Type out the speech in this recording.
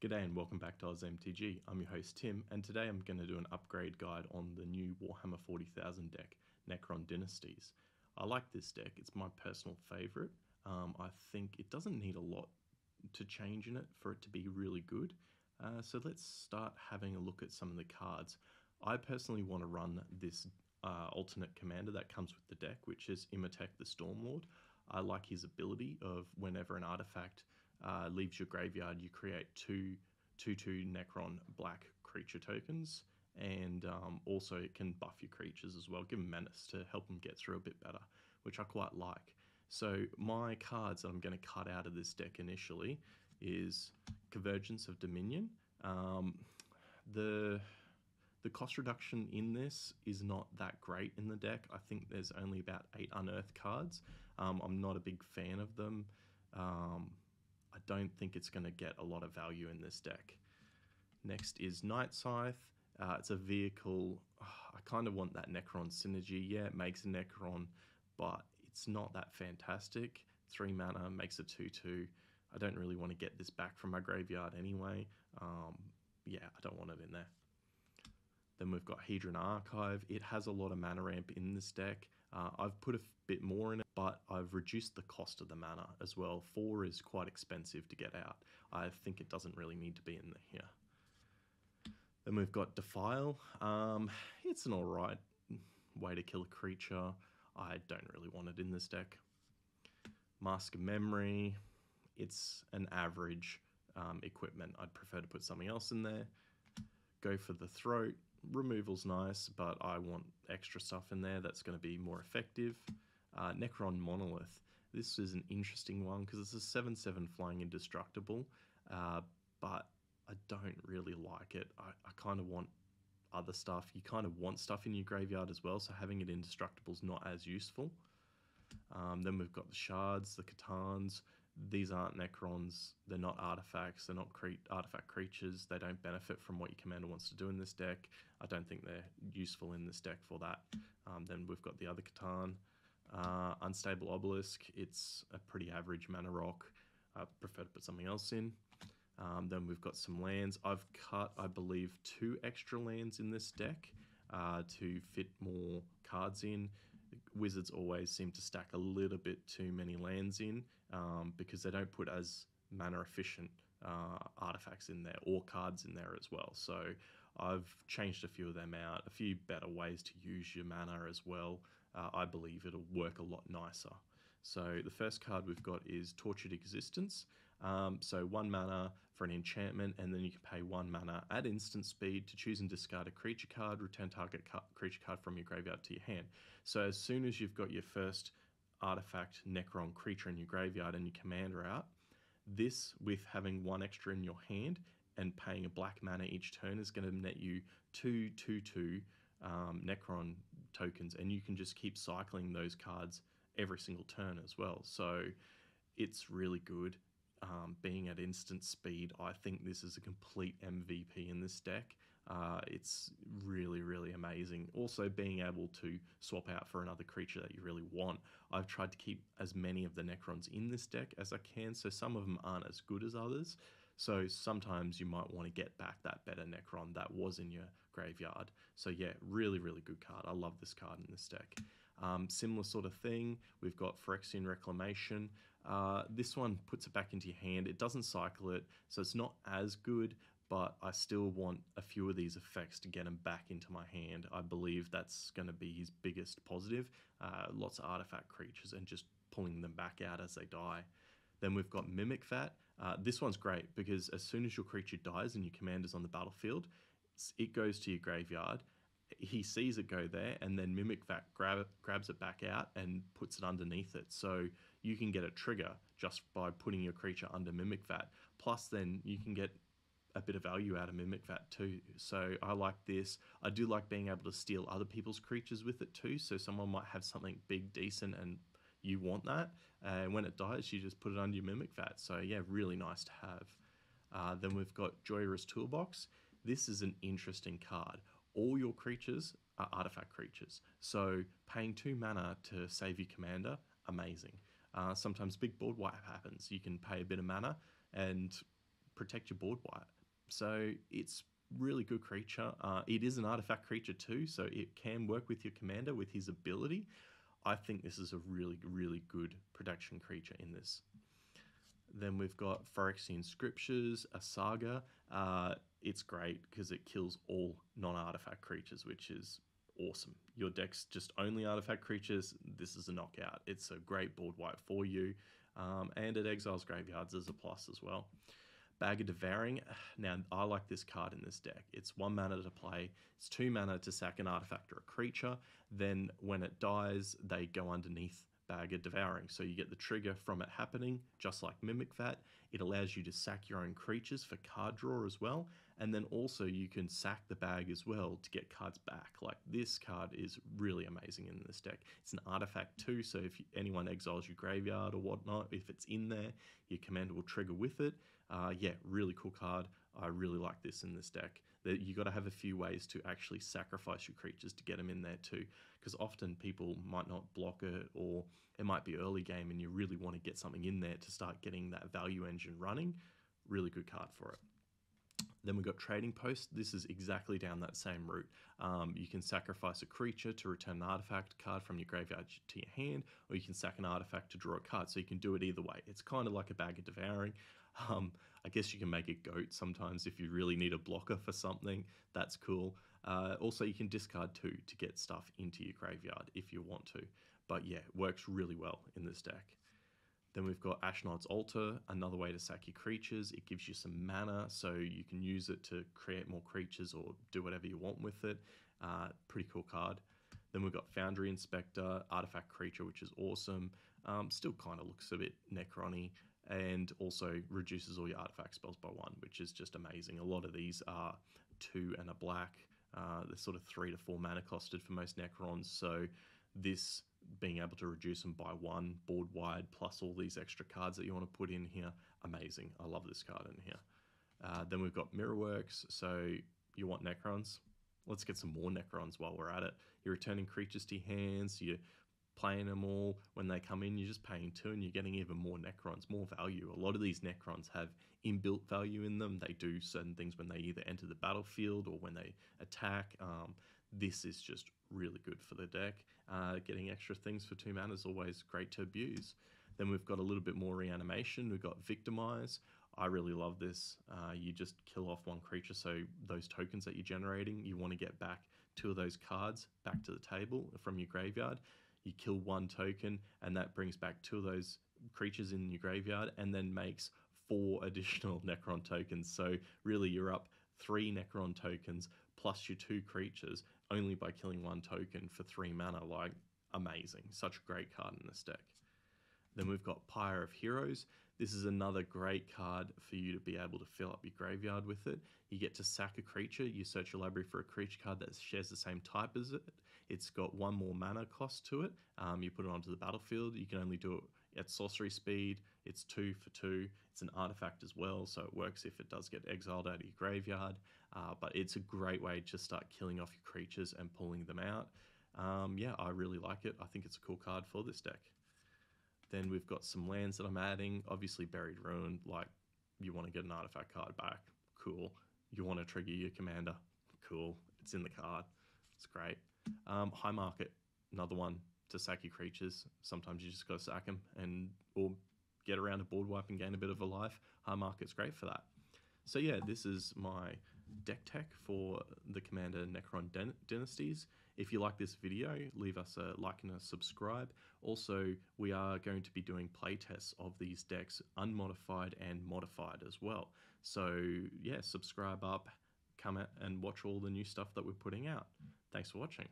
G'day and welcome back to Oz MTG. I'm your host Tim, and today I'm going to do an upgrade guide on the new Warhammer 40,000 deck, Necron Dynasties. I like this deck, it's my personal favourite. I think it doesn't need a lot to change in it for it to be really good. So let's start having a look at some of the cards. I personally want to run this alternate commander that comes with the deck, which is Imhotep the Stormlord. I like his ability of whenever an artifact leaves your graveyard, you create two 2/2 Necron black creature tokens, and also it can buff your creatures as well, give them menace to help them get through a bit better, which I quite like. So my cards that I'm going to cut out of this deck initially is Convergence of Dominion. The cost reduction in this is not that great in the deck. I think there's only about 8 unearthed cards. I'm not a big fan of them. I don't think it's going to get a lot of value in this deck. Next is Night Scythe. It's a vehicle. I kind of want that Necron synergy. Yeah, it makes a Necron, but it's not that fantastic. 3 mana, makes a 2/2. I don't really want to get this back from my graveyard anyway. Yeah, I don't want it in there. Then we've got Hedron Archive. It has a lot of mana ramp in this deck. I've put a bit more in it, but I've reduced the cost of the mana as well. 4 is quite expensive to get out. I think it doesn't really need to be in here. Then we've got Defile. It's an alright way to kill a creature. I don't really want it in this deck. Mask of Memory. It's an average equipment. I'd prefer to put something else in there. Go for the Throat. Removal's nice, but I want extra stuff in there that's going to be more effective. Necron Monolith. This is an interesting one because it's a 7/7 flying indestructible, but I don't really like it. I kind of want other stuff. You kind of want stuff in your graveyard as well, so having it indestructible is not as useful. Then we've got the Shards, the Catans. These aren't Necrons, they're not artifacts, they're not artifact creatures, they don't benefit from what your commander wants to do in this deck. I don't think they're useful in this deck for that. Then we've got the other Catan. Unstable Obelisk, it's a pretty average mana rock. I prefer to put something else in. Then we've got some lands. I've cut, I believe, 2 extra lands in this deck to fit more cards in. Wizards always seem to stack a little bit too many lands in because they don't put as mana efficient artifacts in there or cards in there as well. So I've changed a few of them out, a few better ways to use your mana as well. I believe it'll work a lot nicer. So the first card we've got is Tortured Existence. So 1 mana for an enchantment, and then you can pay 1 mana at instant speed to choose and discard a creature card, return target creature card from your graveyard to your hand. So as soon as you've got your first artifact Necron creature in your graveyard and your commander out, this, with having 1 extra in your hand and paying a black mana each turn, is going to net you 2 2/2 Necron tokens, and you can just keep cycling those cards every single turn as well. So it's really good. Being at instant speed, I think this is a complete MVP in this deck. It's really, really amazing. Also, being able to swap out for another creature that you really want. I've tried to keep as many of the Necrons in this deck as I can, so some of them aren't as good as others. So sometimes you might want to get back that better Necron that was in your graveyard. So yeah, really, really good card. I love this card in this deck. Similar sort of thing, we've got Phyrexian Reclamation. This one puts it back into your hand. It doesn't cycle it, so it's not as good, but I still want a few of these effects to get him back into my hand. I believe that's going to be his biggest positive. Lots of artifact creatures and just pulling them back out as they die. Then we've got Mimic Vat. This one's great because as soon as your creature dies and your commander's on the battlefield, it goes to your graveyard. He sees it go there, and then Mimic Vat grabs it back out and puts it underneath it. So you can get a trigger just by putting your creature under Mimic Vat. Plus then you can get a bit of value out of Mimic Vat too. So I like this. I do like being able to steal other people's creatures with it too. So someone might have something big, decent, and you want that. And when it dies, you just put it under your Mimic Vat. So yeah, really nice to have. Then we've got Joyrus Toolbox. This is an interesting card. All your creatures are artifact creatures. So paying 2 mana to save your commander, amazing. Sometimes big board wipe happens. You can pay a bit of mana and protect your board wipe. So it's really good creature. It is an artifact creature too, so it can work with your commander with his ability. I think this is a really, really good protection creature in this. Then we've got Pharisian Scriptures, a saga. It's great because it kills all non-artifact creatures, which is awesome. Your deck's just only artifact creatures. This is a knockout. It's a great board wipe for you, and it exiles graveyards as a plus as well. Bag of Devouring. Now, I like this card in this deck. It's 1 mana to play. It's 2 mana to sack an artifact or a creature. Then when it dies, they go underneath Bag of Devouring. So you get the trigger from it happening, just like Mimic Vat. It allows you to sack your own creatures for card draw as well. And then also you can sack the bag as well to get cards back. Like, this card is really amazing in this deck. It's an artifact too, so if anyone exiles your graveyard or whatnot, if it's in there, your commander will trigger with it. Yeah, really cool card. I really like this in this deck. You got to have a few ways to actually sacrifice your creatures to get them in there too, because often people might not block it, or it might be early game and you really want to get something in there to start getting that value engine running. Really good card for it. Then we've got Trading Post. This is exactly down that same route. You can sacrifice a creature to return an artifact card from your graveyard to your hand, or you can sack an artifact to draw a card. So you can do it either way. It's kind of like a Bag of Devouring. I guess you can make it goat sometimes if you really need a blocker for something. That's cool. Also, you can discard 2 to get stuff into your graveyard if you want to. But yeah, it works really well in this deck. Then we've got Ashnod's Altar, another way to sack your creatures. It gives you some mana, so you can use it to create more creatures or do whatever you want with it. Pretty cool card. Then we've got Foundry Inspector, artifact creature, which is awesome. Still kind of looks a bit Necron-y, and also reduces all your artifact spells by 1, which is just amazing. A lot of these are 2 and a black. They're sort of 3 to 4 mana costed for most Necrons, so this being able to reduce them by 1 board wide, plus all these extra cards that you want to put in here, amazing. I love this card in here. Then we've got Mirrorworks. So you want Necrons? Let's get some more Necrons while we're at it. You're returning creatures to your hands, you're playing them all. When they come in, you're just paying 2 and you're getting even more Necrons, more value. A lot of these Necrons have inbuilt value in them. They do certain things when they either enter the battlefield or when they attack. This is just really good for the deck. Getting extra things for 2 mana is always great to abuse. Then we've got a little bit more reanimation. We've got Victimize. I really love this. You just kill off 1 creature, so those tokens that you're generating, you want to get back 2 of those cards back to the table from your graveyard. You kill 1 token, and that brings back 2 of those creatures in your graveyard, and then makes 4 additional Necron tokens. So really, you're up 3 Necron tokens plus your 2 creatures only by killing 1 token for 3 mana. Like, amazing. Such a great card in this deck. Then we've got Pyre of Heroes. This is another great card for you to be able to fill up your graveyard with it. You get to sack a creature. You search your library for a creature card that shares the same type as it. It's got 1 more mana cost to it. You put it onto the battlefield. You can only do it at sorcery speed. It's 2 for 2. It's an artifact as well, so it works if it does get exiled out of your graveyard. But it's a great way to start killing off your creatures and pulling them out. Yeah, I really like it. I think it's a cool card for this deck. Then we've got some lands that I'm adding. Obviously Buried Ruin, like, you want to get an artifact card back. Cool. You want to trigger your commander. Cool. It's in the card. It's great. High Market, another one to sack your creatures. Sometimes you just got to sack them or get around a board wipe and gain a bit of a life. High Market's great for that. So yeah, this is my deck tech for the Commander Necron Dynasties. If you like this video, leave us a like and a subscribe. Also, we are going to be doing playtests of these decks, unmodified and modified as well. So yeah, subscribe up, come out and watch all the new stuff that we're putting out. Thanks for watching.